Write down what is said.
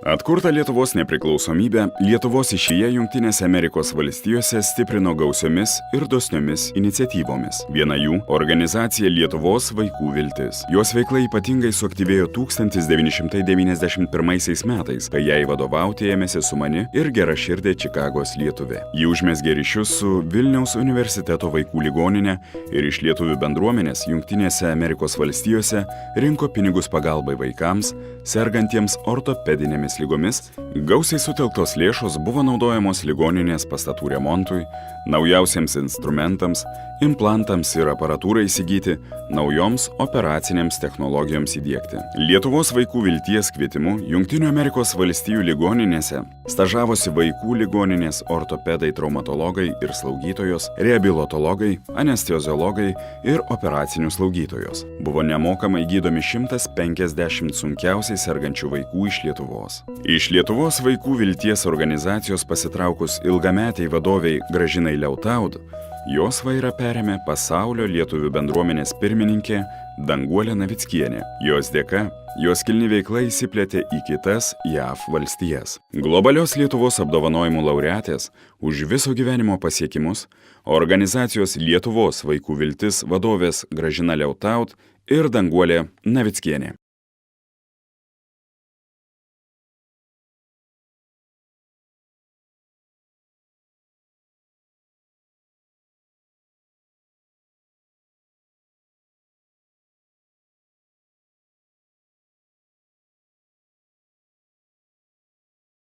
Atkurta Lietuvos nepriklausomybė, Lietuvos išėję Jungtinėse Amerikos valstijose stiprino gausiomis ir dosniomis iniciatyvomis. Viena jų – organizacija Lietuvos vaikų viltis. Jos veikla ypatingai suaktyvėjo 1991 metais, kai jai vadovauti ėmėsi sumani ir geraširdė Čikagos lietuvė. Ji užmezgė ryšius su Vilniaus universiteto vaikų ligoninė ir iš lietuvių bendruomenės Jungtinėse Amerikos valstijose rinko pinigus pagalbai vaikams, sergantiems ortopedinėmis lygomis. Gausiai sutelktos lėšos buvo naudojamos ligoninės pastatų remontui, naujausiems instrumentams, implantams ir aparatūrai įsigyti, naujoms operacinėms technologijoms įdiegti. Lietuvos vaikų vilties kvietimu Jungtinių Amerikos valstijų ligoninėse stažavosi vaikų ligoninės ortopedai, traumatologai ir slaugytojos, reabilitologai, anesteziologai ir operacinių slaugytojos. Buvo nemokamai gydomi 150 sunkiausiai sergančių vaikų iš Lietuvos. Iš Lietuvos vaikų vilties organizacijos pasitraukus ilgametiai vadoviai Gražinai Liautaud, jos vairą perėmė pasaulio lietuvių bendruomenės pirmininkė Danguolė Navickienė. Jos dėka jos kilni veikla įsiplėtė į kitas JAV valstijas. Globalios Lietuvos apdovanojimų laureatės už viso gyvenimo pasiekimus organizacijos Lietuvos vaikų viltis vadovės Gražina Liautaud ir Danguolė Navickienė.